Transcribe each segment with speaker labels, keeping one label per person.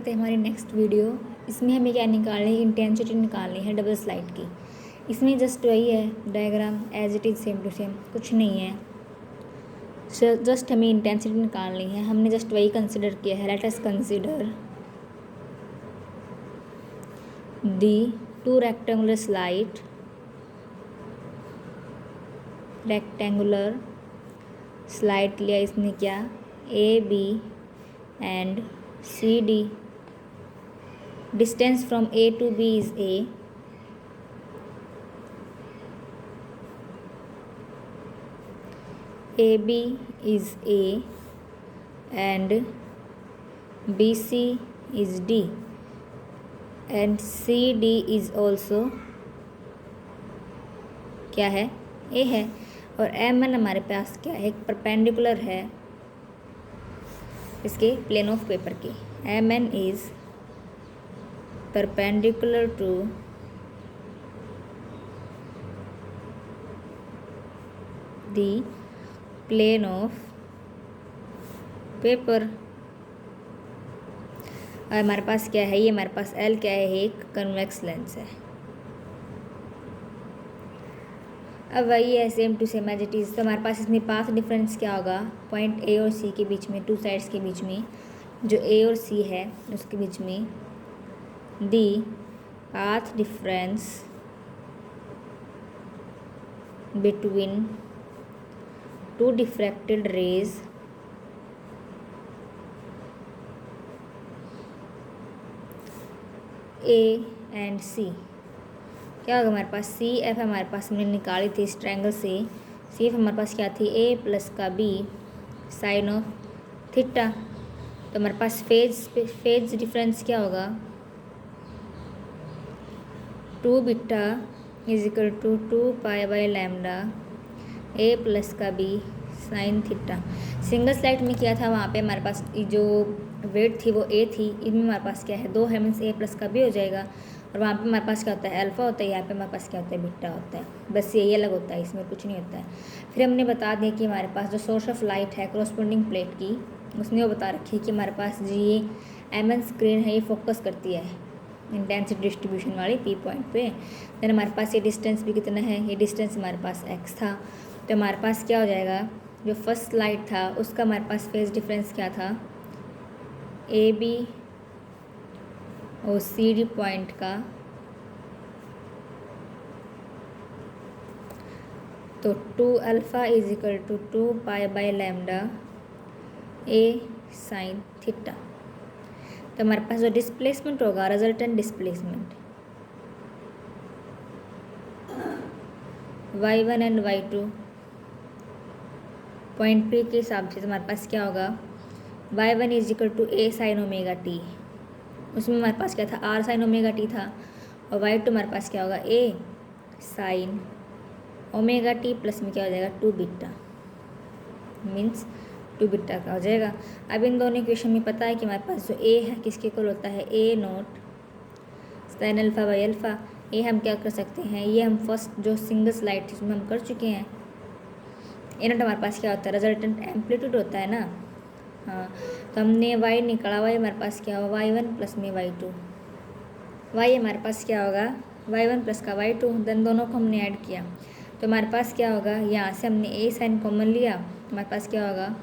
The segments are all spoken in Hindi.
Speaker 1: करते हैं हमारी नेक्स्ट वीडियो। इसमें हमें क्या निकालनी है, इंटेंसिटी निकालनी है डबल स्लाइड की। इसमें जस्ट वही है diagram as it is same to same, कुछ नहीं है। जस्ट हमें इंटेंसिटी निकालनी है, हमने जस्ट वही कंसिडर किया है। Let us consider the two rectangular slide लिया इसने क्या, A B and C D. Distance from A to B is A, AB is A and BC is D and CD is also क्या है, A है। और MN हमारे पास क्या है, एक परपेंडिकुलर है इसके प्लेन ऑफ पेपर के। MN is perpendicular to the plane of paper. और हमारे पास क्या है, ये हमारे पास एल क्या है, एक कन्वेक्स लेंस है। अब वही है same to same as it is. तो हमारे पास इसमें पाथ डिफरेंस क्या होगा, पॉइंट ए और सी के बीच में, टू साइड्स के बीच में, जो ए और सी है उसके बीच में, the path difference between two diffracted rays A and C. क्या होगा हमारे पास, सी एफ हमारे पास हमने निकाली थी इस ट्रायंगल से। सी एफ हमारे पास क्या थी, ए प्लस का बी साइन ऑफ थीटा। तो हमारे पास फेज डिफरेंस क्या होगा, 2 beta is equal to 2 pi by lambda A plus का B sine theta. Single slide में क्या था, वहाँ पे हमारे पास जो वेट थी वो ए थी, इनमें हमारे पास क्या है, 2 है मीन्स ए प्लस का बी हो जाएगा। और वहाँ पे हमारे पास क्या होता है, अल्फ़ा होता है, यहाँ पे हमारे पास क्या होता है, बीटा होता है। बस यही अलग होता है, इसमें कुछ नहीं होता है। फिर हमने बता दिया कि हमारे पास जो सोर्स ऑफ लाइट है कॉरस्पॉन्डिंग प्लेट की, उसने वो बता रखी है कि हमारे पास जो ये एमएन स्क्रीन है ये फोकस करती है इंटेंसिटी डिस्ट्रीब्यूशन वाली पी पॉइंट पे। देन हमारे पास ये डिस्टेंस भी कितना है, ये डिस्टेंस हमारे पास एक्स था। तो हमारे पास क्या हो जाएगा, जो फर्स्ट स्लाइड था उसका हमारे पास फेज डिफरेंस क्या था, ए बी और सी डी पॉइंट का, तो 2 alpha is equal to 2 pi by lambda A sine theta. तो हमारे पास जो डिस्प्लेसमेंट होगा, resultant displacement y1 and y2 point P के हिसाब से, तो हमारे पास क्या होगा, y1 is equal to A sine omega t, उसमें हमारे पास क्या था, आर साइन ओमेगा टी था। और y2 हमारे पास क्या होगा, ए साइन ओमेगा टी प्लस में क्या हो जाएगा, 2 बीटा मीन्स 2 बीटा का हो जाएगा। अब इन दोनों इक्वेशन में पता है कि हमारे पास जो ए है किसके इक्वल होता है, A naught sine alpha by alpha. ये हम क्या कर सकते हैं, ये हम फर्स्ट जो सिंगल स्लाइड थी उसमें हम कर चुके हैं। ए नोट हमारे पास क्या होता है, रिजल्टेंट एम्पलीट्यूड होता है ना। हाँ, तो हमने वाई निकाला, वाई हमारे पास क्या होगा, y1 प्लस में y2। वाई हमारे पास क्या होगा, y1 प्लस का y2, देन दोनों को हमने ऐड किया तो हमारे पास क्या होगा, यहाँ से हमने ए साइन कॉमन लिया, हमारे पास क्या होगा,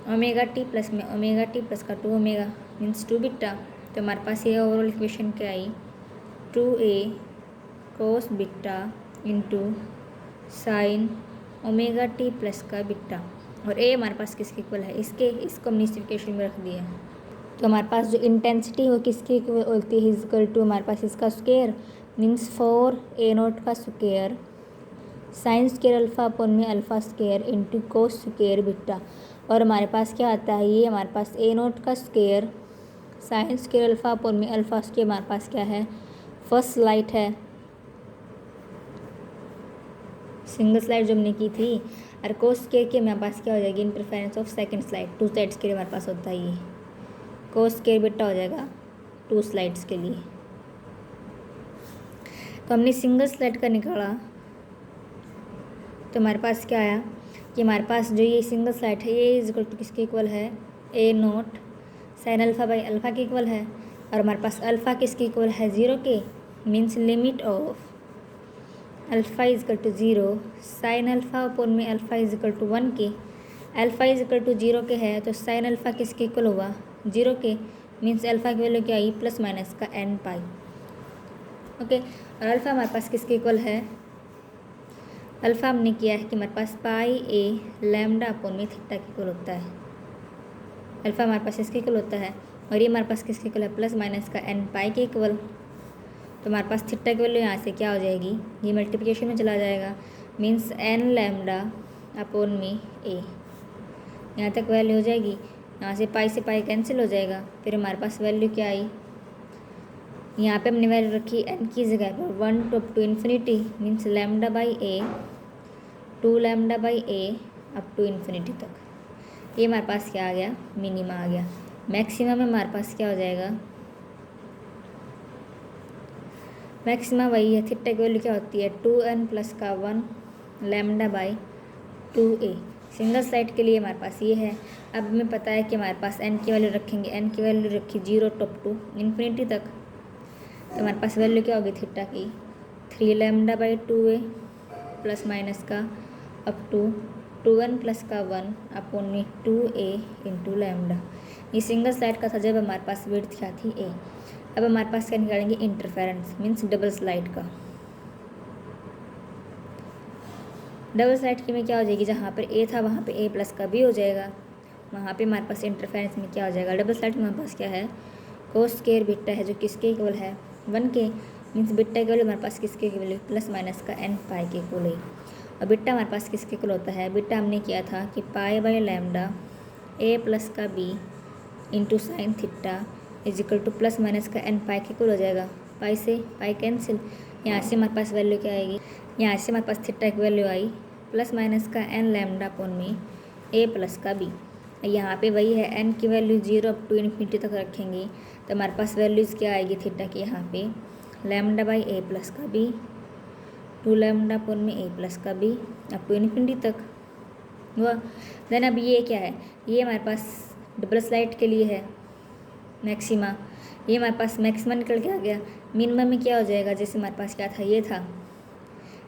Speaker 1: ओमेगा टी प्लस में ओमेगा टी प्लस का 2 ओमेगा मीन्स 2 बीटा। तो हमारे पास ये ओवरऑल इक्वेशन क्या आई, 2a cos beta into sine omega T plus का बीटा। और ए हमारे पास किसके इक्वल है, इसको हमने इस इक्वेशन में रख दिया। तो हमारे पास जो इंटेंसिटी हो किसके इक्वल होती है, इक्वल टू हमारे पास इसका स्क्वायर मीन्स 4a नोट का square sine square alpha upon में alpha square into cos square beta. और हमारे पास क्या आता है, ये हमारे पास ए नोट का square sine square alpha upon में अल्फ़ा स्क्वायर हमारे पास क्या है, फर्स्ट स्लाइड है, सिंगल स्लाइड जो हमने की थी। और कोस स्क्वायर के हमारे पास क्या हो जाएगी, interference of second slide, 2 sides के लिए हमारे पास होता है ये कोस स्क्वायर बीटा हो जाएगा 2 स्लाइड्स के लिए। तो हमने सिंगल स्लाइड का निकाला तो हमारे पास क्या आया कि हमारे पास जो ये सिंगल स्लाइड है ये इज इक्वल टू किसके इक्वल है, A naught sine alpha by alpha के इक्वल है, और हमारे पास अल्फ़ा किसके इक्वल है 0 के, means limit of alpha is equal to 0 sine alpha upon में अल्फ़ा इज इक्वल टू 1 के। अल्फ़ा इज इक्वल टू 0 के है तो साइन अल्फ़ा किसके इक्वल हुआ 0 के, मीन्स अल्फ़ा की वैल्यू क्या आई प्लस माइनस का n पाई। ओके, और अल्फ़ा हमारे पास किसके इक्वल है, अल्फ़ा हमने किया है कि हमारे पास पाई ए लैम्डा अपॉन में थीटा के इक्वल होता है। अल्फ़ा हमारे पास इसके इक्वल होता है और ये हमारे पास किसके इक्वल है प्लस माइनस का n पाई के इक्वल। तो हमारे पास थीटा की वैल्यू यहाँ से क्या हो जाएगी, ये मल्टीप्लिकेशन में चला जाएगा, मीन्स n लैम्डा अपॉन में ए, यहाँ तक वैल्यू हो जाएगी। यहाँ से पाई कैंसिल हो जाएगा, फिर हमारे पास वैल्यू क्या आई, यहाँ पे हमने वैल्यू रखी n की जगह पर 1 up to infinity, means lambda by A 2 lambda by A up to infinity तक। ये हमारे पास क्या आ गया, मिनिमा आ गया। मैक्सिमम में हमारे पास क्या हो जाएगा, मैक्सिमा वही है, थीटा की वैल्यू क्या होती है 2n प्लस का 1 lambda by 2a। Single side के लिए हमारे पास ये है। अब हमें पता है कि हमारे पास n की वैल्यू रखेंगे, n की वैल्यू रखी 0 टॉप टू इन्फिनिटी तक, तो हमारे पास वैल्यू क्या होगी थीटा की 3 lambda by 2a plus minus का अप टू 2n प्लस का 1 अपॉन में 2a इंटू लैम्डा। ये सिंगल साइड का था जब हमारे पास विड्थ क्या थी a। अब हमारे पास क्या निकालेंगे इंटरफेरेंस, मीन्स डबल स्लाइड का। डबल स्लाइड की में क्या हो जाएगी, जहाँ पर ए था वहाँ पे ए प्लस का बी हो जाएगा, वहाँ पे हमारे पास इंटरफेरेंस में क्या हो जाएगा, डबल स्लाइड में हमारे पास क्या है कोस स्क्वायर बीटा है जो किसके इक्वल है 1 के, मीन्स बीटा इक्वल हमारे पास किसके इक्वल प्लस माइनस का n पाई के इक्वल है। और बीटा हमारे पास किसके इक्वल होता है, बीटा हमने किया था कि pi by lambda A plus का B into sine theta is equal to plus minus का n पाई के इक्वल हो जाएगा। पाई से पाई कैंसिल, यहाँ से हमारे पास वैल्यू क्या आएगी, यहाँ से हमारे पास थीटा की वैल्यू आई प्लस माइनस का n लैम्डा अपॉन में a प्लस का b। यहाँ पे वही है n की वैल्यू 0 अप टू इन्फिनिटी तक रखेंगे तो हमारे पास वैल्यूज़ क्या आएगी थीटा की, यहाँ पे लैम्डा बाई a प्लस का b 2 लैम्डा अपॉन में a प्लस का b अप टू इन्फिनिटी तक हुआ। देन अब ये क्या है, ये हमारे पास डबल स्लाइड के लिए है मैक्सिमा, ये हमारे पास मैक्सिमा निकल के आ गया। मिनिमम में क्या हो जाएगा, जैसे हमारे पास क्या था, ये था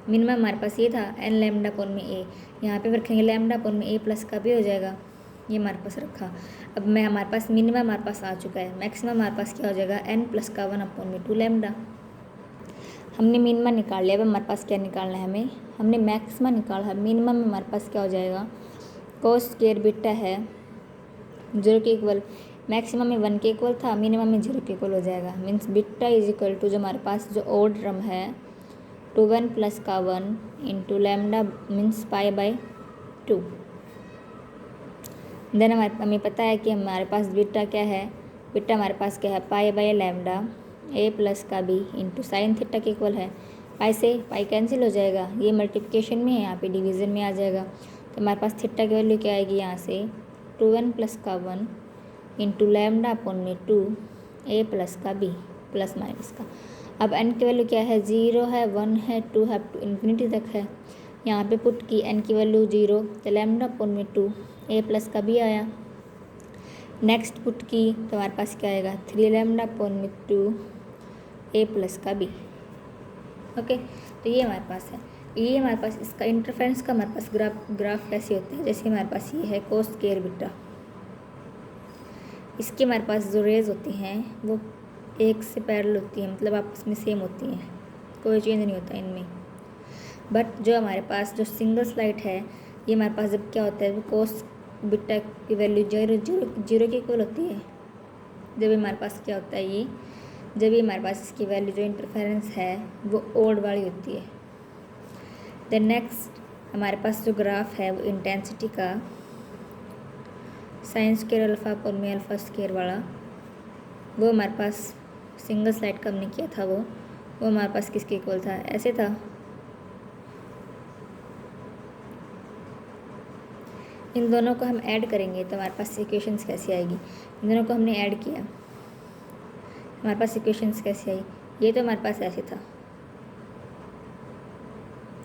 Speaker 1: मिनिमम हमारे पास ये था n लैम्डा अपॉन में a, यहाँ पे रखेंगे लैम्डा अपॉन में a प्लस का भी हो जाएगा, ये हमारे पास रखा। अब मैं हमारे पास मिनिमम हमारे पास आ चुका है, मैक्सिमम हमारे पास क्या हो जाएगा n प्लस का 1 अपॉन में 2 लैम्डा। हमने मिनिमा निकाल लिया, अब हमारे पास क्या निकालना है हमें, हमने मैक्सिमा निकाला है। मिनिमम में हमारे पास क्या हो जाएगा कोस स्क्वायर बीटा है 0 के इक्वल, मैक्सिमम में 1 के इक्वल था, मिनिमम में 0 के इक्वल हो जाएगा, means beta is equal to जो हमारे पास जो ओड टर्म है 2n प्लस का 1 into lambda means pi by 2। Then हमें पता है कि हमारे पास बीटा क्या है, बीटा हमारे पास क्या है पाई बाई लैम्डा a प्लस का b इंटू साइन थीटा के इक्वल है। पाई से पाई कैंसिल हो जाएगा, ये मल्टीप्लिकेशन में है, यहाँ पे डिवीज़न में आ जाएगा, तो हमारे पास थीटा की वैल्यू क्या आएगी, यहाँ से 2n प्लस का 1 इंटू लैम्डा अपॉन में 2 a प्लस का b प्लस माइनस का। अब n की वैल्यू क्या है 0 है 1 है 2 है टू इन्फिनिटी तक है, यहाँ पे पुट की n की वैल्यू 0 तो लैम्डा अपॉन में 2 a प्लस का b आया। नेक्स्ट पुट की तो हमारे पास क्या आएगा 3 लैम्डा अपॉन में 2 a प्लस का b। ओके, तो ये हमारे पास है, ये हमारे पास इसका इंटरफेरेंस का हमारे पास ग्राफ कैसे होता है, जैसे हमारे पास ये है कोस स्क्वायर बीटा, इसके हमारे पास जो रेज होती हैं वो एक से पैरेलल होती हैं, मतलब आपस में सेम होती हैं, कोई चेंज नहीं होता इनमें। बट जो हमारे पास जो सिंगल स्लाइड है ये हमारे पास जब क्या होता है, वो कोस बीटा की वैल्यू जीरो के इक्वल होती है, जब हमारे पास क्या होता है ये, जब भी हमारे पास इसकी वैल्यू जो इंटरफेरेंस है वो ओड वाली होती है। देन नेक्स्ट हमारे पास जो ग्राफ है वो इंटेंसिटी का साइन स्क्वायर अल्फ़ा अपॉन में अल्फ़ा स्क्वायर वाला, वो हमारे पास सिंगल स्लाइड का हमने किया था, वो हमारे पास किसके इक्वल था, ऐसे था। इन दोनों को हम ऐड करेंगे तो हमारे पास इक्वेशंस कैसी आएगी, इन दोनों को हमने ऐड किया, हमारे पास इक्वेशंस कैसे आई, ये तो हमारे पास ऐसे था।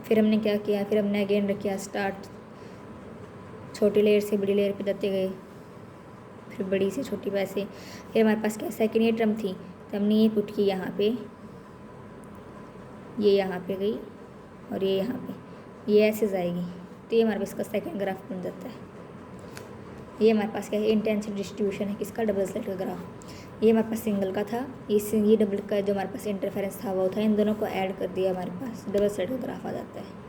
Speaker 1: फिर हमने क्या किया, फिर हमने अगेन रखा स्टार्ट, छोटी लेयर से बड़ी लेयर पे जाते गए, फिर बड़ी से छोटी वैसे। फिर हमारे पास क्या सेकंड ये टर्म थी, तो हमने ये पुट की यहाँ पे, ये यहाँ पे गई और ये यहाँ पे, ये ऐसे जाएगी, तो ये हमारे पास इसका सेकंड ग्राफ बन जाता है। ये हमारे पास क्या है, इंटेंसिटी डिस्ट्रीब्यूशन है किसका, डबल स्लिट का ग्राफ। ये हमारे पास सिंगल का था, ये डबल का जो हमारे पास इंटरफेरेंस था वो था, इन दोनों को ऐड कर दिया, हमारे पास डबल स्लिट का ग्राफ आ जाता है।